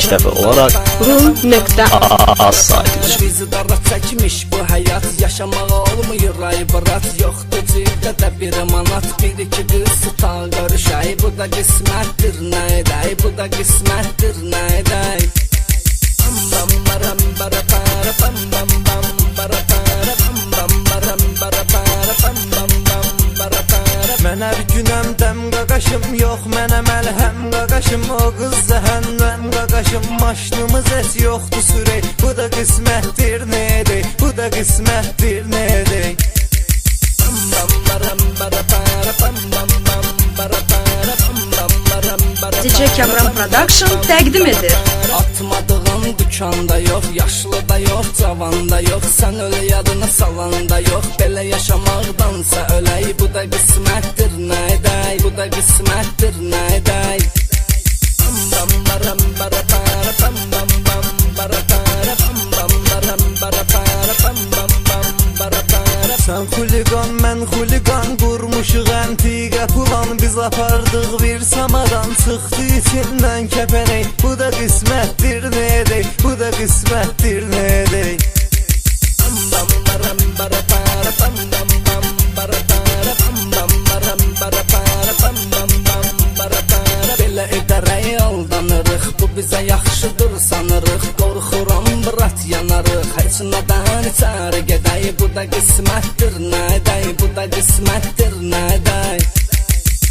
İlk dəfə olaraq Rum.az saytı bizi dara çəkmiş bu həyat, yaşamağa olmuyor aybarat, yoxdur cibdə bir manat, bir iki qız tutan görüşək, bu da qismətdir nə edək, bu da qismətdir nə edək. Bam bam baram bara para bam bam bam bara para bam bam baram bara para bam bam bam bara para. Mən hər günəm dəm qaqaşım, yox mənə məlhəm qaqaşım, o qız zəhənnəm qaqaşım, maşınımız heç yoxdur sürək, bu da qismətdir nə edək, bu da qismətdir nə edək. Bam bam baram bara para bam bam bam bara para bam bam baram bara. DJ Kamran Production təqdim edir. Atmadığım dükanda yox, yaşlı da yox, cavan da yox, sən ölə yadına salan da yox, belə yaşamaqdansa ölək, bu da qismətdir nə edək, bu da qismətdir nə edək. Bam bam baram bara para bam bam bam bara para bam bam baram bara para bam bam bam bara para. Sən xuliqan, mən xuliqan, qurmuşuq əntiqə pulan, biz apardıq bir samadan, çıxdı içindən kəpənək, bu da qismətdir nə edək, bu da qismətdir nə edək. Bam bam baram bara para bam bam bam bara para bam bam baram bara para bam bam bam bara para. Belə edərək aldanırıq, bu bizə yaxşıdır sanırıq, qorxuram bırat yanarıq, heç nədən içəri gedək, bu da qismətdir nə edək, bu da qismətdir nə edək.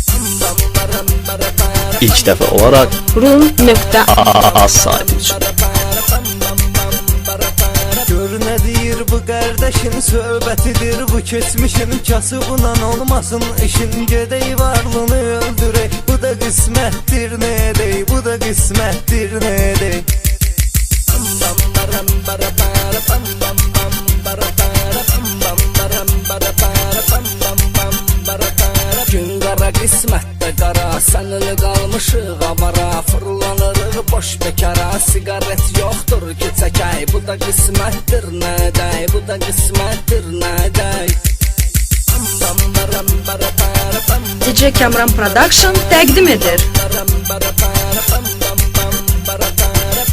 Bam bam baram bara para. İlk dəfə olaraq Rum.az saytı Gör nə deyir bu qardaşın, söhbətidir bu keçmişin, kasıbla olmasın işin, gedək varlığını öldürək, bu da qismətdir nə edək, bu da qismətdir nə edək. Bam bam baram bara para bam bam bam bara para bam bam baram bara para bam bam bam bara para. Gün qara qismətdə qara, sən elə qalmışıq avara, fırlanırıq boş bekara, sigaret yoxdur ki çəkək, bu da qismətdir nə edək, bu da qismətdir nə edək. Bam bam baram bara para bam bam. DJ Kamran Production təqdim edir.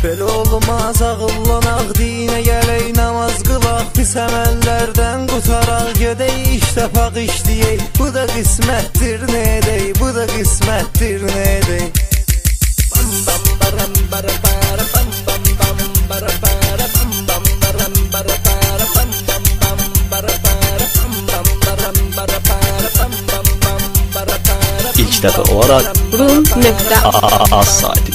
Belə olmaz ağıllanaq, dinə gələk namaz qılaq, pis əməllərdən qutaraq, gedək iş tapaq işləyək, bu da qismətdir nə edək, bu da qismətdir nə edək. Bam bam baram bara para bam bam bam bara para bam bam baram bara para bam bam bam bara para bam bam baram bara para bam bam bam bara para. İlk dəfə olaraq Rum.az saytı